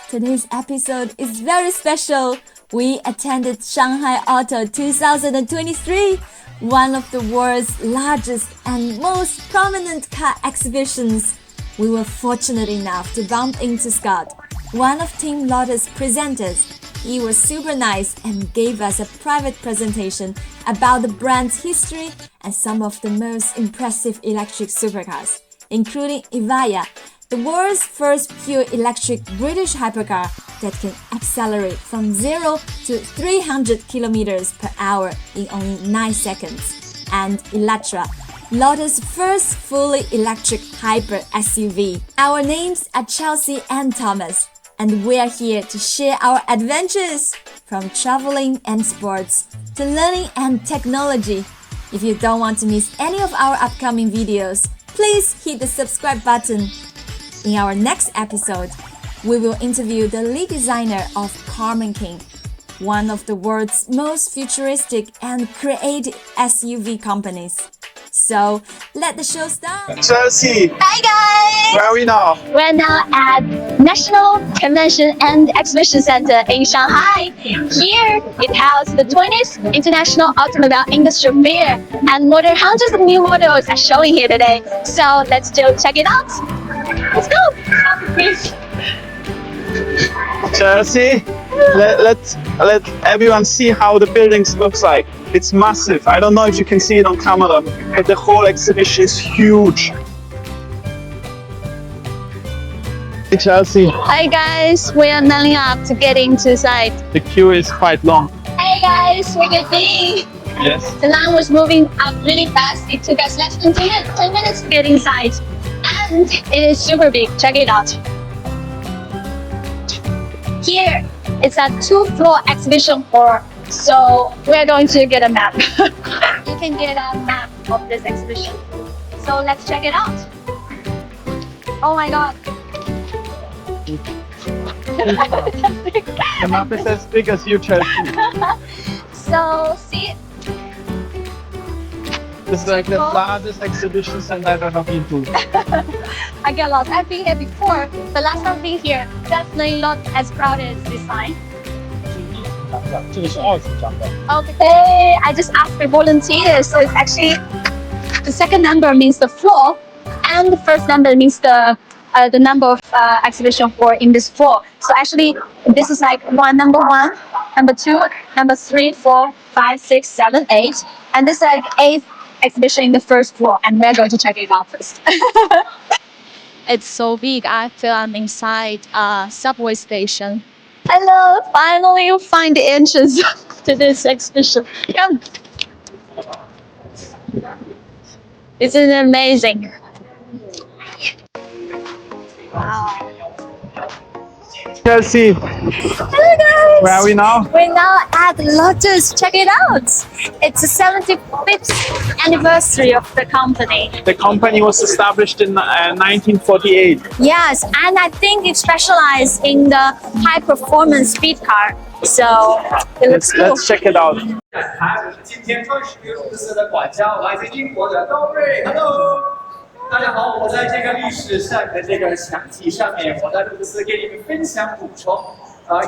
today's episode is very special. We attended Shanghai Auto 2023, one of the world's largest and most prominent car exhibitions. We were fortunate enough to bump into Scott, one of Team Lotus presenters. He was super nice and gave us a private presentation about the brand's history and some of the most impressive electric supercars, including Evija, the world's first pure electric British hypercar that can accelerate from 0 to 300 kilometers per hour in only 9 seconds, and Eletre, Lotus' first fully electric hyper SUV. Our names are Chelsea and Thomas, and we are here to share our adventures from traveling and sports to learning and technology. If you don't want to miss any of our upcoming videos, please hit the subscribe button. In our next episode, we will interview the lead designer of Carmen King, one of the world's most futuristic and creative SUV companies. So, let the show start. Chelsea, Hi guys! where are we now? We're now at National Convention and Exhibition Center in Shanghai. Here, it houses the 20th International Automobile Industry Fair, and more than hundreds of new models are showing here today. So let's go check it out. Let's go! Chelsea, let everyone see how the buildings looks like. It's massive. I don't know if you can see it on camera, but the whole exhibition is huge. Hey Chelsea, Hi guys, we are lining up to get into site. the queue is quite long. Hey guys, we're good thing. Yes. The line was moving up really fast. It took us less than 10 minutes to get inside. And it is super big. Check it out. Here, it's a 2-floor exhibition hall. So we're going to get a map. You can get a map of this exhibition. So let's check it out. Oh my god. The map is as big as you, Chelsea. So see, This is like the largest exhibition center I've ever been to. I get lost. I've been here before. The last time I've been here, definitely not as crowded as this time. Okay, I just asked for volunteers. So it's actually the second number means the floor, and the first number means the number of exhibition floor in this floor. So actually, this is like number one, number two, number 3, 4, 5, 6, 7, 8, and this is like 8th exhibition in the first floor, and we're going to check it out first. It's so big. I feel I'm inside a subway station. Hello, finally you find the entrance to this exhibition. Come. Isn't it amazing? Wow. Chelsea, Hello guys! where are we now? We're now at Lotus. Check it out. It's the 75th anniversary of the company. The company was established in 1948. Yes, and I think it specialized in the high performance speed car. So it looks cool. Let's check it out. 今天创始公司的管家，来自英国的高瑞 ，Hello， 大家好，我在这个历史上的这个墙体上面，我在路特斯给你们分享补充，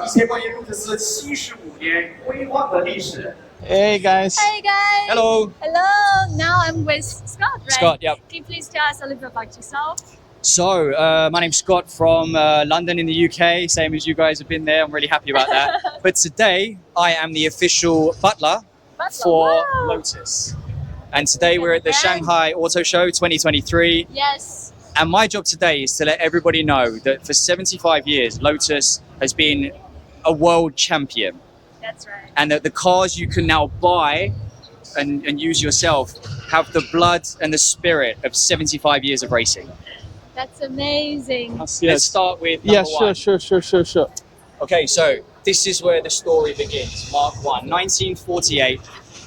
一些关于路特斯75年辉煌的历史。 Hey guys. Hey guys. Hello. Hello. Now I'm with Scott, right? Scott, yep. Can you please tell us a little bit about yourself? So, my name's Scott from London in the UK, same as you guys have been there. I'm really happy about that. But today, I am the official butler for Wow. Lotus. And today we're at the Shanghai Auto Show 2023. Yes. And my job today is to let everybody know that for 75 years, Lotus has been a world champion. That's right. And that the cars you can now buy and use yourself have the blood and the spirit of 75 years of racing. That's amazing. Let's start with number one. Sure. Okay, so this is where the story begins. Mark 1, 1948.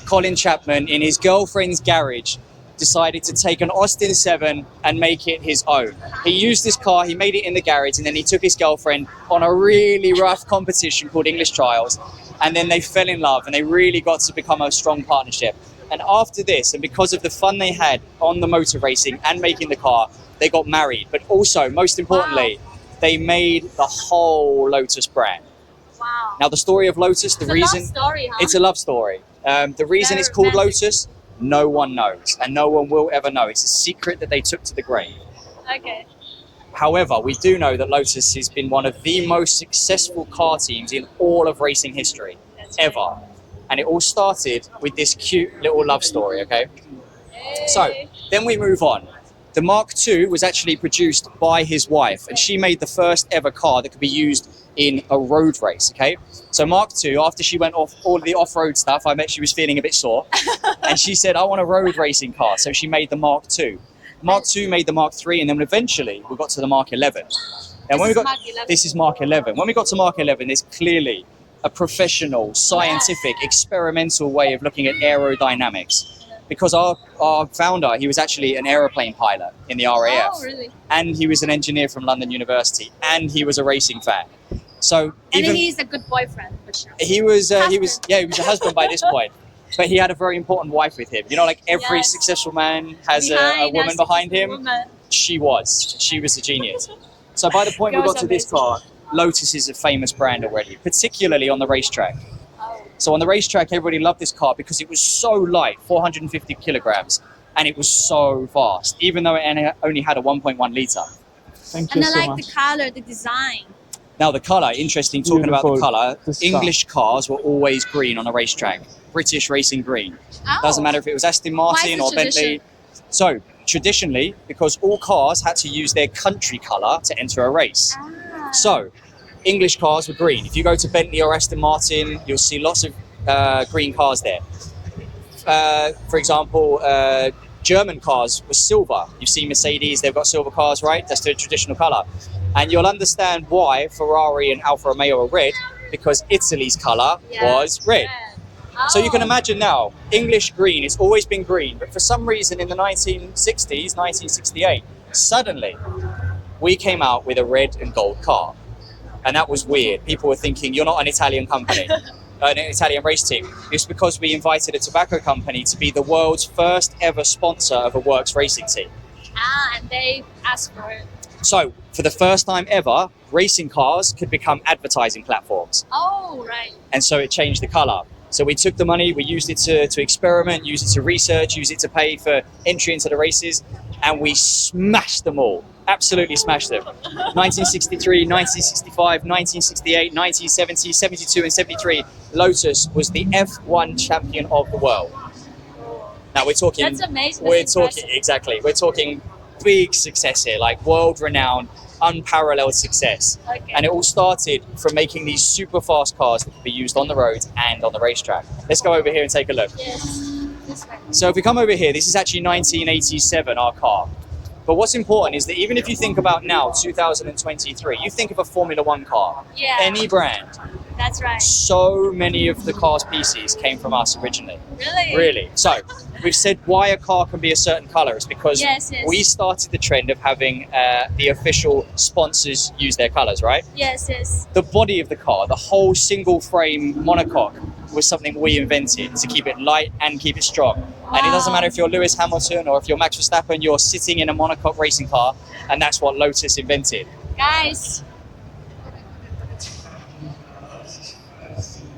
Colin Chapman, in his girlfriend's garage, decided to take an Austin 7 and make it his own. He used this car, he made it in the garage, and then he took his girlfriend on a really rough competition called English Trials. And then they fell in love and they really got to become a strong partnership. And after this, and because of the fun they had on the motor racing and making the car, they got married. But also, most importantly, they made the whole Lotus brand. Wow. Now, the story of Lotus, the reason Love story, huh? it's a love story. The reason it's called Lotus, no one knows, and no one will ever know. It's a secret that they took to the grave. Okay. However, we do know that Lotus has been one of the most successful car teams in all of racing history, ever. And it all started with this cute little love story, okay? So, then we move on. The Mark II was actually produced by his wife, and she made the first ever car that could be used in a road race, okay? So Mark II, after she went off all of the off-road stuff, I bet she was feeling a bit sore, and she said, I want a road racing car, so she made the Mark II. Mark II made the Mark III, and then eventually we got to the Mark 11. And when we got, this is Mark 11. When we got to Mark 11, there's clearly a professional, scientific, experimental way of looking at aerodynamics. Because our founder, he was actually an aeroplane pilot in the RAF. Oh, really? And he was an engineer from London University, and he was a racing fan. So even he's a good boyfriend for sure. he was a husband by this point. But he had a very important wife with him. You know, like every successful man has a woman behind him. She was a genius. So by the point we got to this car, Lotus is a famous brand already, particularly on the racetrack. So on the racetrack, everybody loved this car because it was so light, 450 kilograms, and it was so fast, even though it only had a 1.1 litre. Thank you And I so like much. the color, the design. Now the colour, interesting, talking about the Beautiful. colour, The sky. English cars were always green on a racetrack. British racing green. Oh. Doesn't matter if it was Aston Martin the or Bentley. So traditionally, because all cars had to use their country colour to enter a race. So English cars were green. If you go to Bentley or Aston Martin, you'll see lots of green cars there. For example, German cars were silver. You see Mercedes, they've got silver cars, right? That's the traditional colour. And you'll understand why Ferrari and Alfa Romeo are red, because Italy's colour was red. So you can imagine now, English green, it's always been green, but for some reason in the 1960s, 1968, suddenly we came out with a red and gold car. And that was weird. People were thinking, you're not an Italian company, an Italian race team. It's because we invited a tobacco company to be the world's first ever sponsor of a works racing team. And they asked for it. So for the first time ever, racing cars could become advertising platforms. Oh, right. And so it changed the color. So we took the money, we used it to experiment, used it to research, used it to pay for entry into the races, and we smashed them all. Absolutely smashed them. 1963, 1965, 1968, 1970, 72 and 73, Lotus was the F1 champion of the world. Now we're talking... That's amazing. We're That's talking, impressive. exactly, we're talking big success here, like world-renowned, unparalleled success. Okay. And it all started from making these super fast cars that could be used on the road and on the racetrack. Let's go over here and take a look. Yes. This way. So if we come over here, this is actually 1987, our car. But what's important is that even if you think about now, 2023, you think of a Formula One car, Yeah. any brand, That's right. so many of the car's pieces came from us originally. Really? Really. So we've said why a car can be a certain color is because Yes, yes. we started the trend of having the official sponsors use their colors, right? Yes, yes. The body of the car, the whole single frame monocoque, was something we invented to keep it light and keep it strong. And it doesn't matter if you're Lewis Hamilton or if you're Max Verstappen, you're sitting in a monocoque racing car, and that's what Lotus invented. Guys.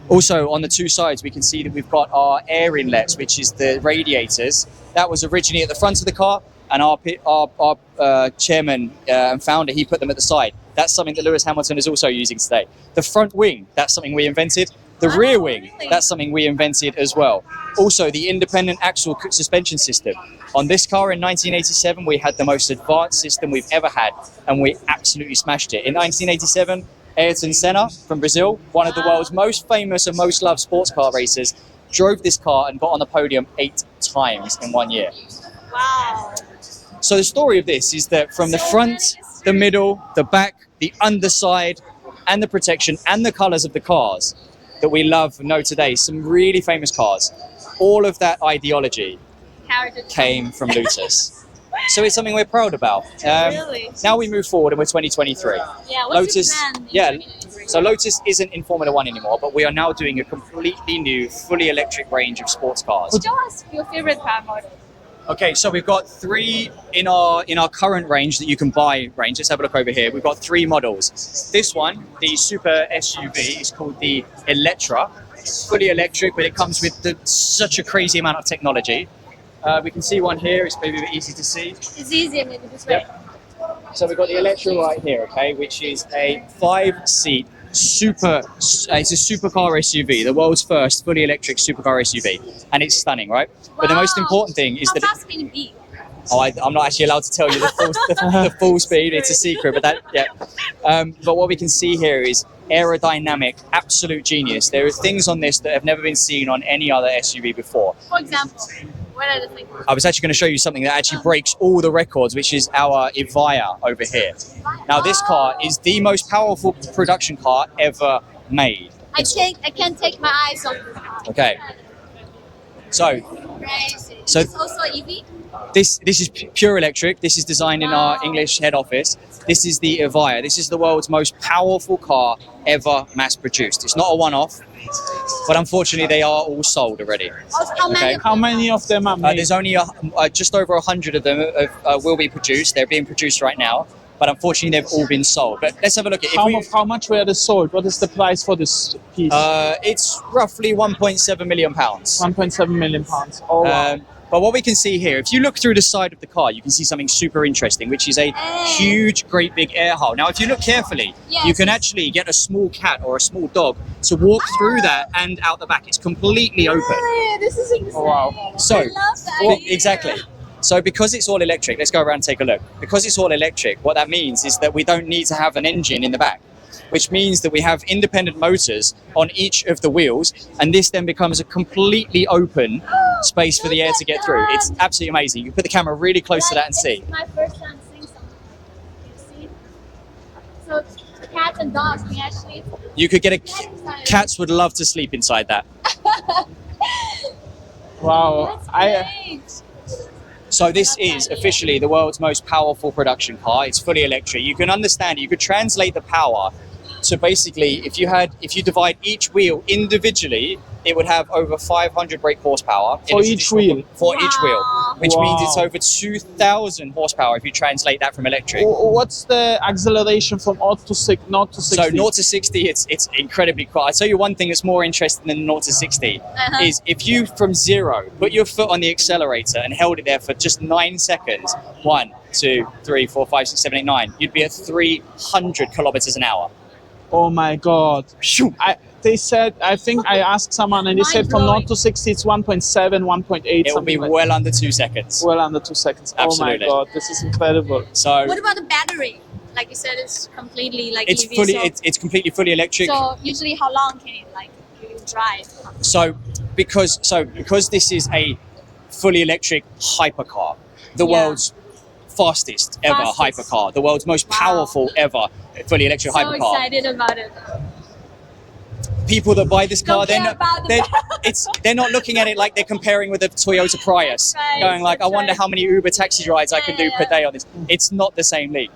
Also, on the two sides, we can see that we've got our air inlets, which is the radiators. That was originally at the front of the car, and our chairman and founder, he put them at the side. That's something that Lewis Hamilton is also using today. The front wing, that's something we invented. The rear wing, really? that's something we invented as well. Also, the independent axle suspension system. On this car in 1987, we had the most advanced system we've ever had, and we absolutely smashed it. In 1987, Ayrton Senna from Brazil, one of the world's most famous and most loved sports car racers, drove this car and got on the podium 8 times in 1 year. Wow. So the story of this is that from the front, the middle, the back, the underside, and the protection, and the colours of the cars that we love and know today, some really famous cars, all of that ideology came from Lotus. So it's something we're proud about. Really? Now we move forward and we're 2023. Yeah, what's Lotus, your plan in yeah. 2023? So Lotus isn't in Formula One anymore, but we are now doing a completely new, fully electric range of sports cars. Show us your favorite car model. Okay, so we've got 3 in our current range that you can buy range. Let's have a look over here. We've got 3 models. This one, the super SUV, is called the Eletre. It's fully electric, but it comes with such a crazy amount of technology. We can see one here. It's maybe a bit easy to see. It's easy maybe this way. So we've got the Eletre right here, okay, which is a 5-seat it's a supercar SUV, the world's first fully electric supercar SUV, and it's stunning, right? But the most important thing is How that fast can it be? I'm not actually allowed to tell you the full speed. It's a secret, but but what we can see here is aerodynamic, absolute genius. There are things on this that have never been seen on any other SUV before. For example, what are the things? I was actually going to show you something that actually breaks all the records, which is our Evija over here. Now, this car is the most powerful production car ever made. I can't take my eyes off this. Okay. So, Crazy. So- It's also EV? this is pure electric. This is designed in our Wow. English head office. This is the Evija. This is the world's most powerful car ever mass-produced. It's not a one-off, but unfortunately, they are all sold already. Also, how many? Okay. of How them many of them are made? There's only just over 100 of them will be produced. They're being produced right now, but unfortunately, they've all been sold. But let's have a look at How much were they sold? What is the price for this piece? It's roughly 1.7 million pounds. 1.7 million pounds. Oh, wow. But what we can see here, if you look through the side of the car, you can see something super interesting, which is a huge, great big air hole. Now, if you look carefully, Yes. you can actually get a small cat or a small dog to walk through that and out the back. It's completely open. Hey, this is insane. Oh, wow. So, I love that well, idea. exactly. So because it's all electric, let's go around and take a look. Because it's all electric, what that means is that we don't need to have an engine in the back, which means that we have independent motors on each of the wheels, and this then becomes a completely open space for the air to get through. It's absolutely amazing. You can put the camera really close to that and see. It's my first time seeing something. You see? So cats and dogs can actually. You could get cats would love to sleep inside that. Wow. That's great. So this is officially the world's most powerful production car. It's fully electric. You can understand, you could translate the power to basically, if you divide each wheel individually, it would have over 500 brake horsepower. For each wheel? For each wheel, Wow. which means it's Wow. over 2,000 horsepower if you translate that from electric. What's the acceleration from 0 to 60? So 0 to 60, it's incredibly quick. I'll tell you one thing that's more interesting than 0 to 60 is if you from 0 put your foot on the accelerator and held it there for just 9 seconds, 1, 2, 3, 4, 5, 6, 7, 8, 9, you'd be at 300 kilometers an hour. Oh my God. Shoo. They said, I think I asked someone and they said from 0 to 60 it's 1.7, 1.8. It will be something like well under 2 seconds. well under 2 seconds. Absolutely. Oh my God, this is incredible. So What about the battery? Like you said, it's completely like it's EV. fully so, it's completely fully electric. so usually, how long can it like you drive? So because this is a fully electric hypercar, the Yeah. world's fastest ever Fastest. hypercar, the world's most Wow. powerful ever fully electric So hypercar. excited about it. People that buy this car, Don't care about the they're not looking at it like they're comparing with a Toyota Prius, Right, going like, I that's wonder right. how many Uber taxi rides I can do per day on this. It's not the same league.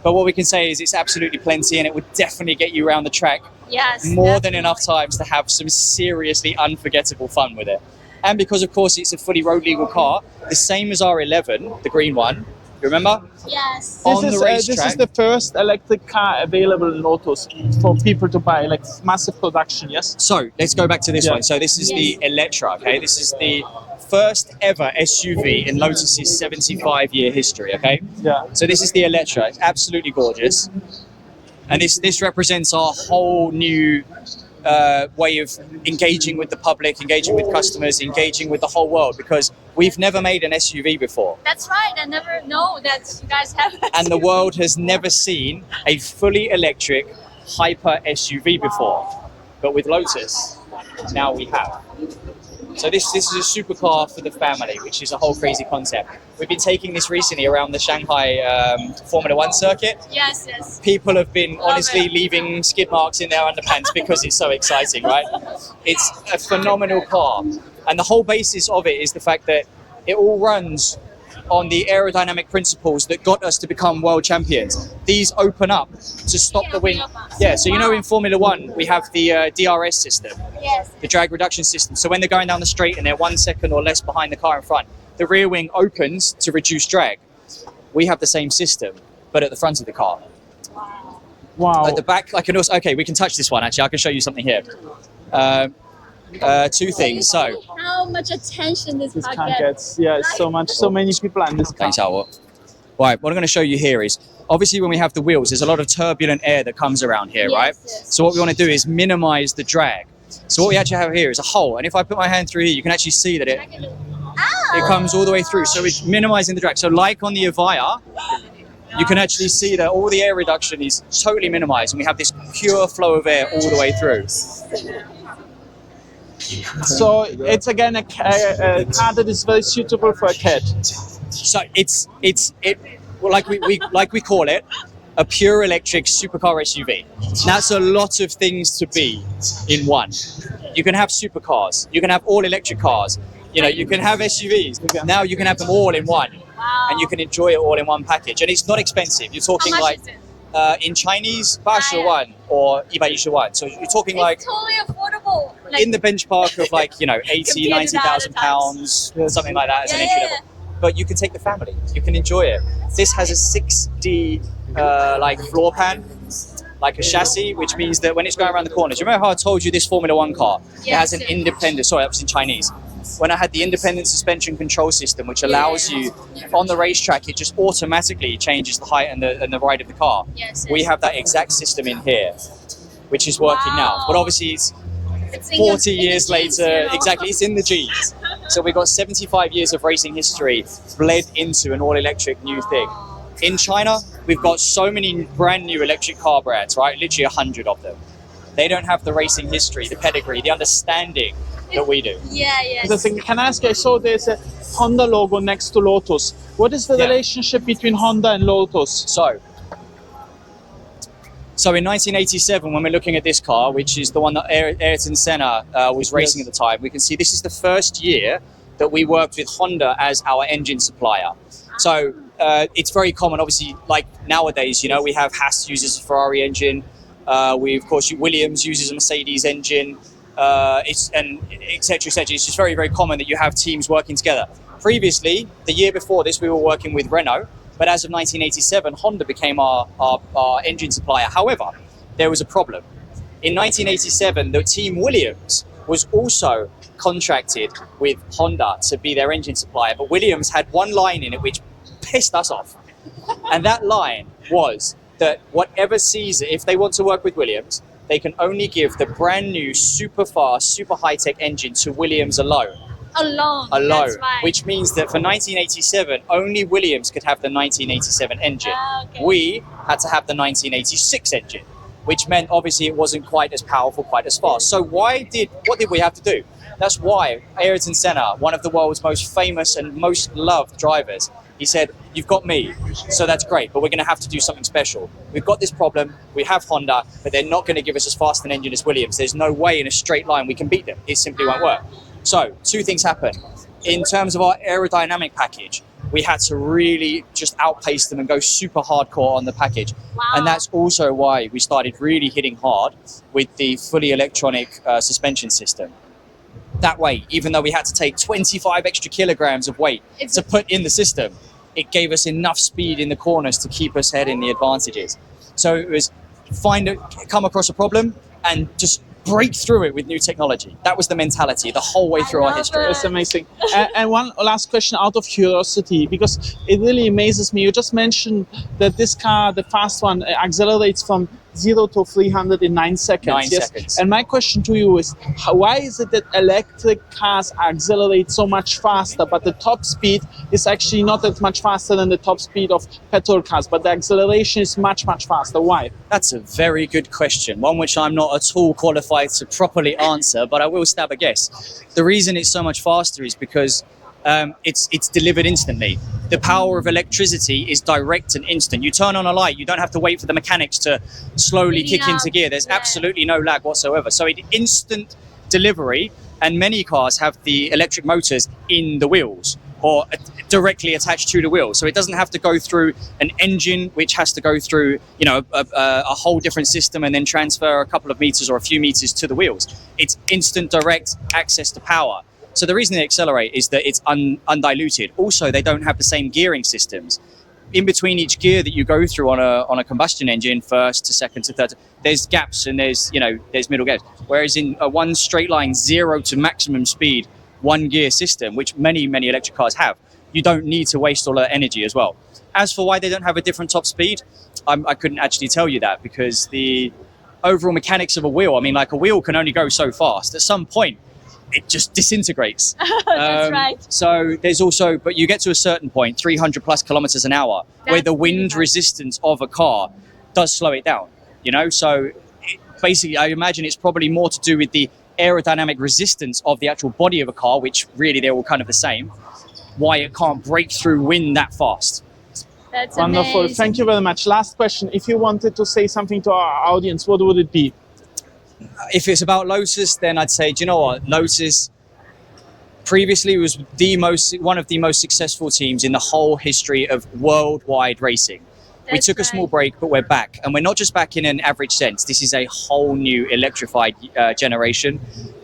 But what we can say is it's absolutely plenty, and it would definitely get you around the track Yes. more than enough times to have some seriously unforgettable fun with it. And because, of course, it's a fully road legal car, the same as our 11, the green one. You remember? Yes. On This the is racetrack. the first electric car available in Lotus for people to buy, like massive production, yes? So let's go back to this Yeah. one. So this is the Eletre, okay? This is the first ever SUV in Lotus's 75-year history, okay? Yeah. So this is the Eletre. It's absolutely gorgeous. And this represents our whole new way of engaging with the public, engaging with customers, engaging with the whole world, because we've never made an SUV before. That's right. I never know that you guys have. And the world has never seen a fully electric hyper SUV before. But with Lotus, now we have. So this is a supercar for the family, which is a whole crazy concept. We've been taking this recently around the Shanghai Formula One circuit. Yes. Yes. People have been honestly it. leaving skid marks in their underpants because it's so exciting, right? It's a phenomenal car. And the whole basis of it is the fact that it all runs on the aerodynamic principles that got us to become world champions. These open up to stop the wind. Yeah, so you know in Formula One, we have the DRS system, Yes. the drag reduction system. So when they're going down the straight and they're 1 second or less behind the car in front, the rear wing opens to reduce drag. We have the same system, but at the front of the car. Wow. At the back, I can also, okay, we can touch this one actually. I can show you something here. Two things. So, how much attention this car car gets. gets, yeah, so much, so many people in this car. thanks, Howard. Right, what I'm going to show you here is, obviously when we have the wheels, there's a lot of turbulent air that comes around here, right? Yes. So what we want to do is minimize the drag. So what we actually have here is a hole, and if I put my hand through here, you can actually see that it comes all the way through. So it's minimizing the drag. So like on the Evija, you can actually see that all the air reduction is totally minimized, and we have this pure flow of air all the way through. So it's again a car that is very suitable for a cat. So well, like we call it, a pure electric supercar SUV. That's a lot of things to be in one. You can have supercars, you can have all electric cars, you know, you can have SUVs. Now you can have them all in one, and you can enjoy it all in one package. And it's not expensive. You're talking How much like is it? in Chinese, 81 or 110. So you're talking like It's totally affordable. Like, in the benchmark of like, you know, 80, Compared to 90,000 the other pounds, something like that as an entry level. But you can take the family, you can enjoy it. This has a 6D like floor pan, like a chassis, which means that when it's going around the corners, you remember how I told you this Formula One car? It has an independent, sorry, that was in Chinese. When I had the independent suspension control system, which allows you on the racetrack, it just automatically changes the height and the ride of the car. We have that exact system in here, which is working now. But obviously it's 40 years later, exactly, it's in the genes. So we've got 75 years of racing history bled into an all-electric new thing. In China, we've got so many brand new electric car brands, right? Literally 100 of them. They don't have the racing history, the pedigree, the understanding that we do. Can I ask you, I saw there's a Honda logo next to Lotus. What is the relationship between Honda and Lotus? So in 1987, when we're looking at this car, which is the one that Ayrton Senna was racing at the time, we can see this is the first year that we worked with Honda as our engine supplier. So it's very common, obviously, like nowadays, you know, we have Haas uses a Ferrari engine. Of course, Williams uses a Mercedes engine, and et cetera, et cetera. It's just very, very common that you have teams working together. Previously, the year before this, we were working with Renault. But as of 1987, Honda became our engine supplier. However, there was a problem. In 1987, the team Williams was also contracted with Honda to be their engine supplier. But Williams had one line in it which pissed us off. And that line was that whatever Caesar, if they want to work with Williams, they can only give the brand new, super fast, super high-tech engine to Williams alone. Alone. Alone, That's right. which means that for 1987, only Williams could have the 1987 engine. We had to have the 1986 engine, which meant obviously it wasn't quite as powerful, quite as fast. So what did we have to do? That's why Ayrton Senna, one of the world's most famous and most loved drivers, he said, "You've got me, so that's great, but we're going to have to do something special. We've got this problem, we have Honda, but they're not going to give us as fast an engine as Williams. There's no way in a straight line we can beat them. It simply won't work." So two things happened. In terms of our aerodynamic package, we had to really just outpace them and go super hardcore on the package. And that's also why we started really hitting hard with the fully electronic suspension system. That way, even though we had to take 25 extra kilograms of weight to put in the system, it gave us enough speed in the corners to keep us heading the advantages. So it was come across a problem and just break through it with new technology. That was the mentality the whole way through our history. That's amazing. And one last question out of curiosity, because it really amazes me. You just mentioned that this car, the fast one, accelerates from 0 to 300 in 9 seconds. 9 seconds. And my question to you is, why is it that electric cars accelerate so much faster, but the top speed is actually not that much faster than the top speed of petrol cars, but the acceleration is much, much faster? Why? That's a very good question, one which I'm not at all qualified to properly answer, but I will stab a guess. The reason it's so much faster is because it's delivered instantly. The power of electricity is direct and instant. You turn on a light, you don't have to wait for the mechanics to slowly kick into gear. There's absolutely no lag whatsoever. So it's instant delivery, and many cars have the electric motors in the wheels or directly attached to the wheels. So it doesn't have to go through an engine, which has to go through, you know, a whole different system and then transfer a couple of meters or a few meters to the wheels. It's instant direct access to power. So the reason they accelerate is that it's undiluted. Also, they don't have the same gearing systems. In between each gear that you go through on a combustion engine, first to second to third, there's gaps and there's middle gaps. Whereas in a one straight line 0 to maximum speed one gear system, which many electric cars have, you don't need to waste all that energy as well. As for why they don't have a different top speed, I couldn't actually tell you that, because the overall mechanics of a wheel, I mean, like a wheel can only go so fast. At some point, it just disintegrates. That's right. So there's also, but you get to a certain point, 300 plus kilometers an hour, where the wind resistance of a car does slow it down, So basically, I imagine it's probably more to do with the aerodynamic resistance of the actual body of a car, which really they're all kind of the same, why it can't break through wind that fast. That's Wonderful. amazing. Thank you very much. Last question. If you wanted to say something to our audience, what would it be? If it's about Lotus, then I'd say, do you know what? Lotus previously was one of the most successful teams in the whole history of worldwide racing. We took a small break, but we're back. And we're not just back in an average sense. This is a whole new electrified generation.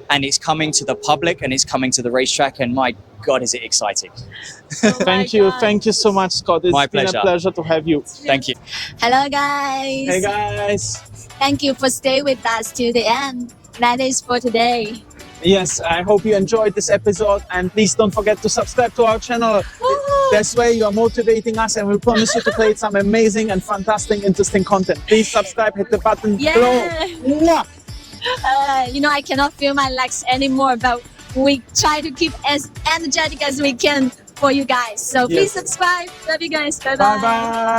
And it's coming to the public and it's coming to the racetrack. And my God, is it exciting. Thank you. Thank you so much, Scott. It's My been pleasure. a pleasure to have you. Thank you. Hello, guys. Hey, guys. Thank you for staying with us till the end. That is for today. Yes, I hope you enjoyed this episode, and please don't forget to subscribe to our channel. This way you are motivating us, and we promise you to create some amazing and fantastic, interesting content. Please subscribe, hit the button below. Mwah! I cannot feel my legs anymore, but we try to keep as energetic as we can for you guys. So please subscribe. Love you guys. Bye-bye. Bye-bye.